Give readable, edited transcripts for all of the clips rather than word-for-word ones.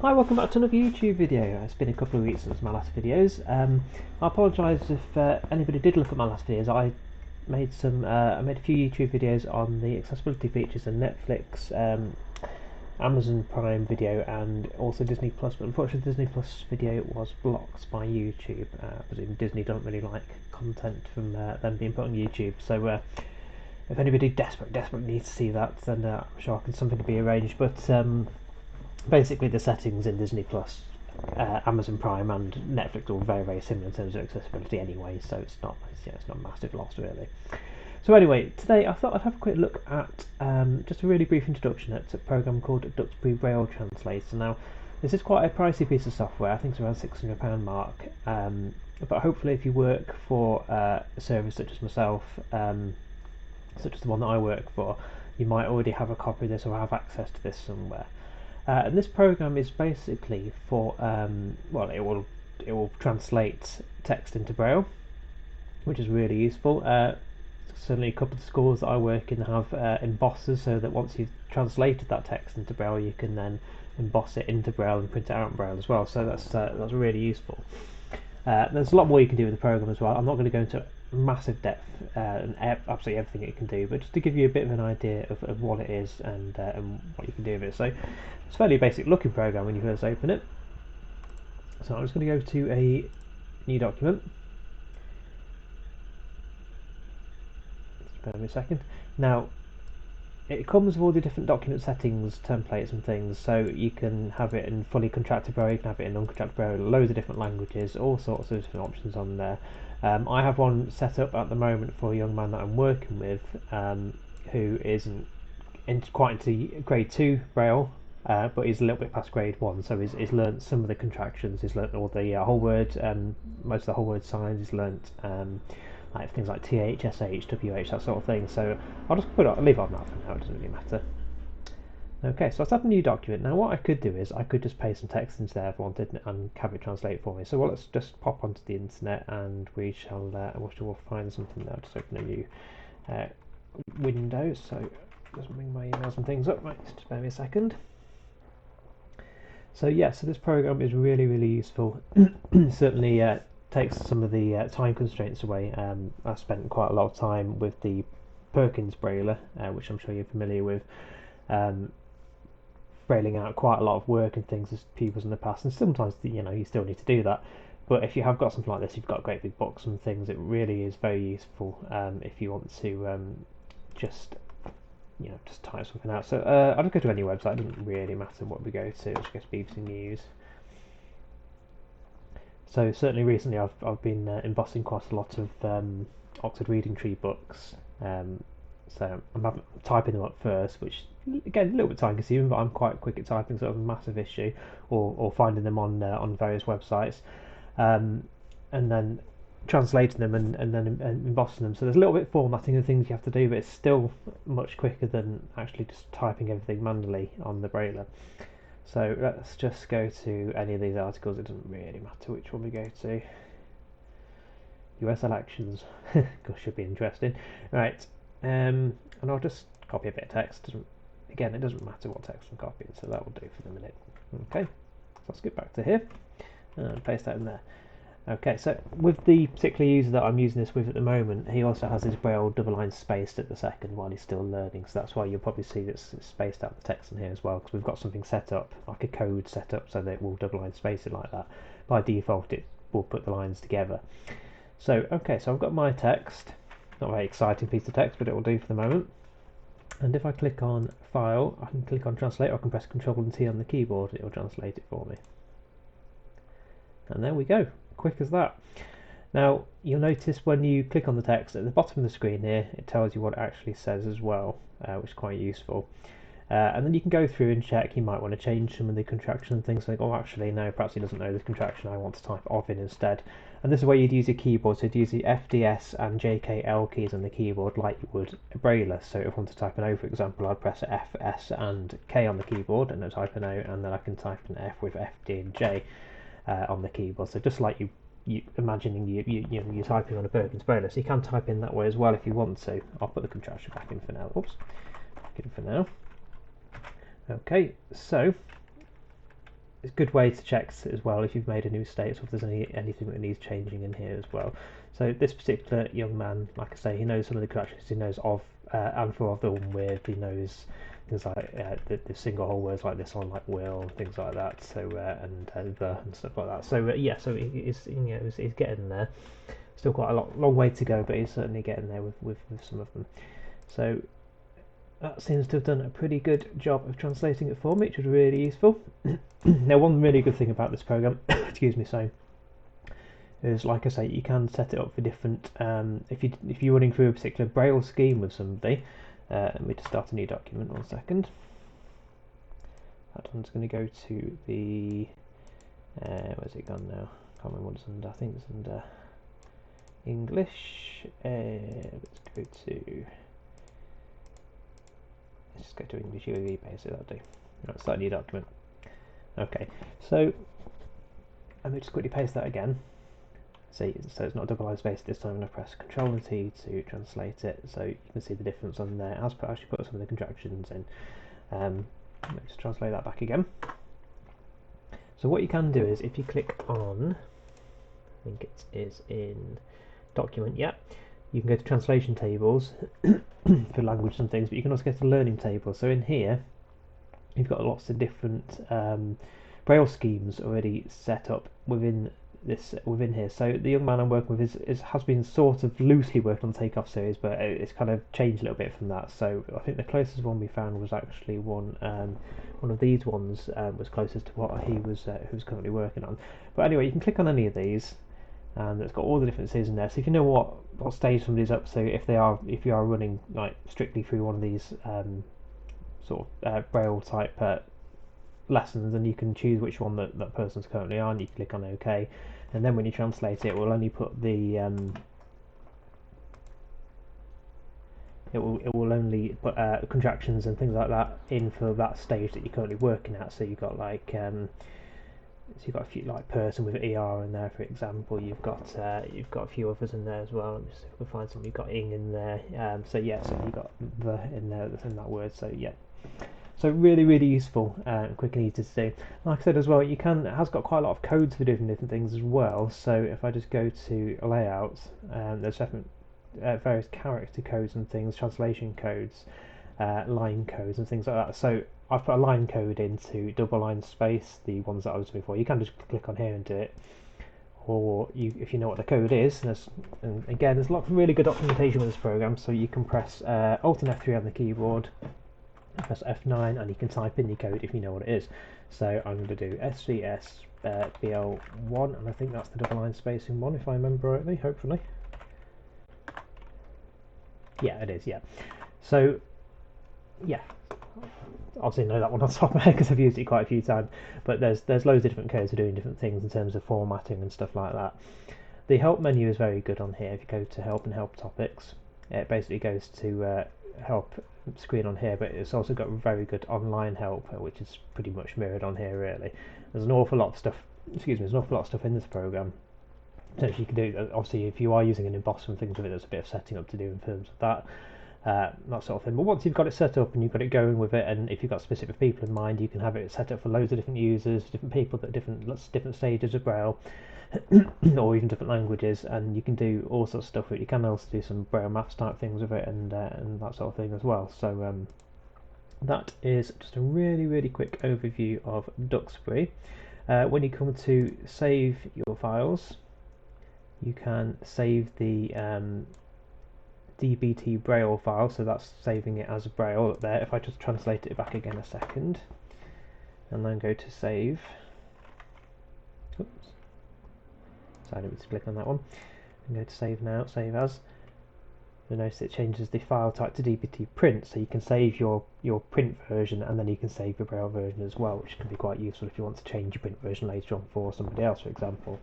Hi, welcome back to another YouTube video. It's been a couple of weeks since my last videos. I apologise if anybody did look at my last videos. I made a few YouTube videos on the accessibility features in Netflix, Amazon Prime Video, and also Disney Plus. But unfortunately, Disney Plus video was blocked by YouTube. I presume Disney don't really like content from them being put on YouTube. So if anybody desperately needs to see that, then I'm sure something can be arranged. But basically the settings in Disney Plus, Amazon Prime, and Netflix are all very similar in terms of accessibility anyway, so it's not a massive loss really. So anyway, today I thought I'd have a quick look at just a really brief introduction at a program called Duxbury Braille Translator. Now, this is quite a pricey piece of software. I think it's around £600 mark. But hopefully, if you work for a service such as myself, such as the one that I work for, you might already have a copy of this or have access to this somewhere. And this program is basically for well, it will translate text into Braille, which is really useful. Certainly, a couple of schools that I work in have embossers, so that once you've translated that text into Braille, you can then emboss it into Braille and print it out in Braille as well. So that's really useful. There's a lot more you can do with the program as well. I'm not going to go into massive depth and absolutely everything it can do, but just to give you a bit of an idea of what it is and what you can do with it. So it's a fairly basic looking program when you first open it. So I'm just going to go to a new document. Just bear with me a second. Now, it comes with all the different document settings, templates and things, so you can have it in fully contracted Braille, you can have it in uncontracted Braille, loads of different languages, all sorts of different options on there. I have one set up at the moment for a young man that I'm working with, who isn't quite into grade 2 Braille, but he's a little bit past grade 1, so he's learnt some of the contractions, he's learnt all the whole word, most of the whole word signs, he's learnt like things like th, sh, wh, that sort of thing. So I'll just leave it on that for now, it doesn't really matter. Okay, so I've set a new document. Now what I could do is I could just paste some text into there if I wanted and have it translate for me. So let's just pop onto the internet and we shall find something there. Just open a new window. So just bring my emails and things up. Right, just bear me a second. So yeah, so this program is really useful. Certainly takes some of the time constraints away. I spent quite a lot of time with the Perkins Brailler, which I'm sure you're familiar with, brailing out quite a lot of work and things as pupils in the past, and sometimes you still need to do that. But if you have got something like this, you've got great big books and things, it really is very useful if you want to just just type something out. So I'll just go to any website, it doesn't really matter what we go to. Let's go to BBC News. So certainly recently I've been embossing quite a lot of Oxford Reading Tree books. So I'm typing them up first, which again a little bit time consuming, but I'm quite quick at typing, so it's a massive issue. Or finding them on various websites, and then translating them and then embossing them. So there's a little bit of formatting and things you have to do, but it's still much quicker than actually just typing everything manually on the Brailler. So let's just go to any of these articles. It doesn't really matter which one we go to. US elections. Should be interesting. Right, and I'll just copy a bit of text. Again, it doesn't matter what text I'm copying, so that will do for the minute. Okay, so let's get back to here and paste that in there. Okay, so with the particular user that I'm using this with at the moment, he also has his Braille double line spaced at the second while he's still learning, so that's why you'll probably see this spaced out the text in here as well, because we've got something set up, like a code set up, so that it will double line space it like that. By default, it will put the lines together. So, okay, so I've got my text, not a very exciting piece of text, but it will do for the moment. And if I click on File, I can click on Translate, or I can press Ctrl and T on the keyboard, it will translate it for me. And there we go, quick as that. Now you'll notice when you click on the text at the bottom of the screen here, it tells you what it actually says as well, which is quite useful. And then you can go through and check. You might want to change some of the contraction and things like, oh actually no, perhaps he doesn't know this contraction, I want to type OV in instead. And this is where you'd use your keyboard, so you'd use the FDS and JKL keys on the keyboard like you would a Brailler. So if I want to type an O, for example, I'd press F, S and K on the keyboard and then type an O, and then I can type an F with F, D and J on the keyboard. So just like you imagining you're typing on a Perkins Brailler, so you can type in that way as well if you want to. I'll put the contraction back in for now. Oops, back in for now. Okay, so it's a good way to check as well if you've made a new state, or if there's anything that needs changing in here as well. So this particular young man, like I say, he knows some of the corrections. He knows of and for of the one with. He knows things like the single whole words like this one, like will, and things like that. So and the and stuff like that. So yeah, so he's he's getting there. Still quite a long way to go, but he's certainly getting there with some of them. So that seems to have done a pretty good job of translating it for me, which was really useful. Now, one really good thing about this program, excuse me, so is, like I say, you can set it up for different. If you're running through a particular Braille scheme with somebody, let me just start a new document. 1 second. That one's going to go to the. Where's it gone now? Can't remember what it's under. I think it's under English. Let's go to. Let's just go to English UAV basic, that'll do. Right, start a new document. Okay, so let me just quickly paste that again. See, so it's not double line space this time, and I press Control and T to translate it, so you can see the difference on there. I'll actually put some of the contractions in. Let's translate that back again. So what you can do is, if you click on, I think it is in Document, yeah, you can go to Translation Tables for language and things, but you can also go to Learning Tables. So in here, you've got lots of different Braille schemes already set up within here. So the young man I'm working with has been sort of loosely working on the Takeoff series, but it's kind of changed a little bit from that. So I think the closest one we found was actually one of these ones was closest to what he was currently working on. But anyway, you can click on any of these, and it's got all the different series in there. So if you know what stage somebody's up, so if you are running like strictly through one of these sort of Braille type lessons, and you can choose which one that person's currently on. You click on OK, and then when you translate it, it will only put the it will only put contractions and things like that in for that stage that you're currently working at. So you've got like so you've got a few like person with ER in there, for example. You've got a few others in there as well. Let me see if we can find something. You've got ing in there. So yeah, so you've got the in there that's in that word. So yeah. So really, really useful and quick and easy to do. Like I said as well, it has got quite a lot of codes for different things as well. So if I just go to layouts, there's different various character codes and things, translation codes, line codes and things like that. So I've put a line code into double line space, the ones that I was doing before. You can just click on here and do it, or if you know what the code is. And again, there's lots of really good documentation with this program. So you can press Alt and F3 on the keyboard. Press F9 and you can type in your code if you know what it is. So I'm going to do SCS BL1, and I think that's the double line spacing one if I remember rightly, hopefully. Yeah, it is, yeah. So yeah, obviously know that one on top of my head because I've used it quite a few times, but there's loads of different codes for doing different things in terms of formatting and stuff like that. The help menu is very good on here. If you go to help and help topics, it basically goes to help screen on here, but it's also got very good online help, which is pretty much mirrored on here really. There's an awful lot of stuff, there's an awful lot of stuff in this program. Potentially you can do, obviously if you are using an emboss and things with it, there's a bit of setting up to do in terms of that. That sort of thing. But once you've got it set up and you've got it going with it, and if you've got specific people in mind, you can have it set up for loads of different users, different people at different stages of Braille, or even different languages, and you can do all sorts of stuff with it. You can also do some Braille maths type things with it, and that sort of thing as well. So that is just a really, really quick overview of Duxbury. When you come to save your files, you can save the DBT Braille file, so that's saving it as a Braille up there. If I just translate it back again a second, and then go to save. Oops. So I didn't click on that one. And go to save now, save as. You'll notice it changes the file type to DBT print, so you can save your print version, and then you can save your Braille version as well, which can be quite useful if you want to change your print version later on for somebody else, for example.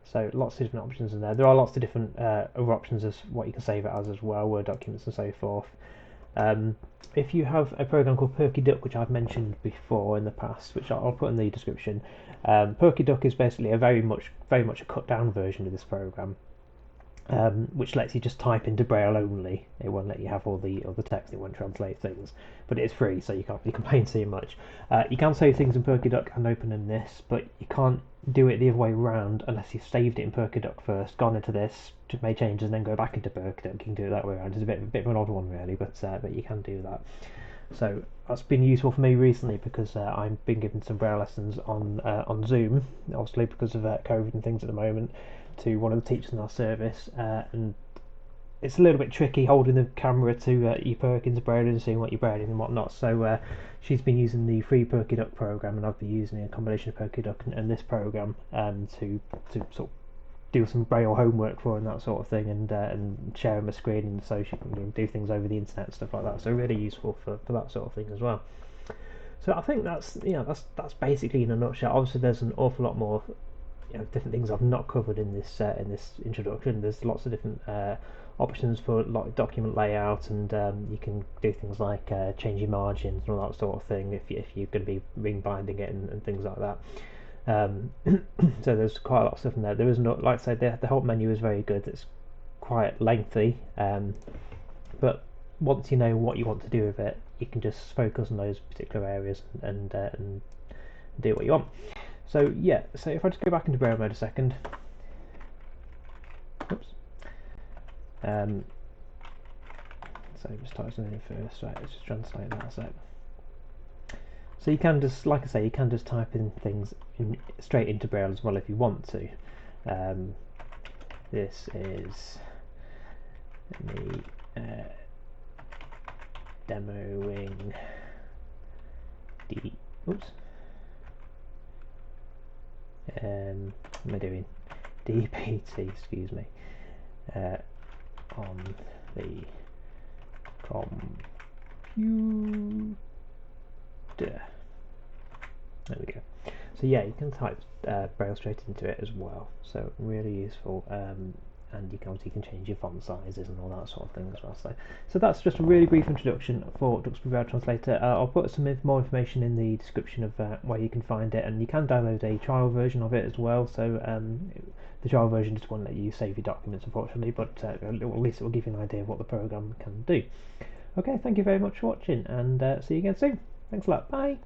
So lots of different options in there. There are lots of different other options as what you can save it as well, Word documents and so forth. If you have a program called PerkyDuck, which I've mentioned before in the past, which I'll put in the description, PerkyDuck is basically a very much a cut down version of this program. which lets you just type into Braille only. It won't let you have all the text. It won't translate things, but it's free, so you can't really complain too much. You can save things in PerkyDuck and open in this, but you can't do it the other way around unless you've saved it in PerkyDuck first, gone into this, just made changes, and then go back into PerkyDuck. You can do it that way around. It's a bit of an odd one, really, but you can do that. So that's been useful for me recently because I've been given some Braille lessons on Zoom, obviously because of COVID and things at the moment, to one of the teachers in our service, and it's a little bit tricky holding the camera to your Perkins Braille and seeing what you're brailing and whatnot. So she's been using the free PerkyDuck program, and I've been using a combination of PerkyDuck and this program to sort of do some Braille homework for and that sort of thing, and share my screen, and so she can do things over the internet and stuff like that. So really useful for that sort of thing as well. So I think that's basically in a nutshell. Obviously, there's an awful lot more different things I've not covered in this introduction. There's lots of different options for like document layout, and you can do things like changing margins and all that sort of thing if you're going to be ring binding it and things like that. So there's quite a lot of stuff in there. There is not, like I said, the whole menu is very good. It's quite lengthy, but once you know what you want to do with it, you can just focus on those particular areas and do what you want. So yeah, so if I just go back into Braille mode a second. Oops. So just type something in first. Right, let's just translate that a sec. So you can just, like I say, you can just type in things straight into Braille as well if you want to. This is me demoing what am I doing? DPT, excuse me, on the computer. There we go. So yeah, you can type Braille straight into it as well. So really useful, and you can change your font sizes and all that sort of thing as well. So that's just a really brief introduction for Duxbury Braille Translator. I'll put some more information in the description of where you can find it, and you can download a trial version of it as well. So the trial version just won't let you save your documents, unfortunately, but at least it will give you an idea of what the program can do. Okay, thank you very much for watching, and see you again soon. Thanks a lot. Bye.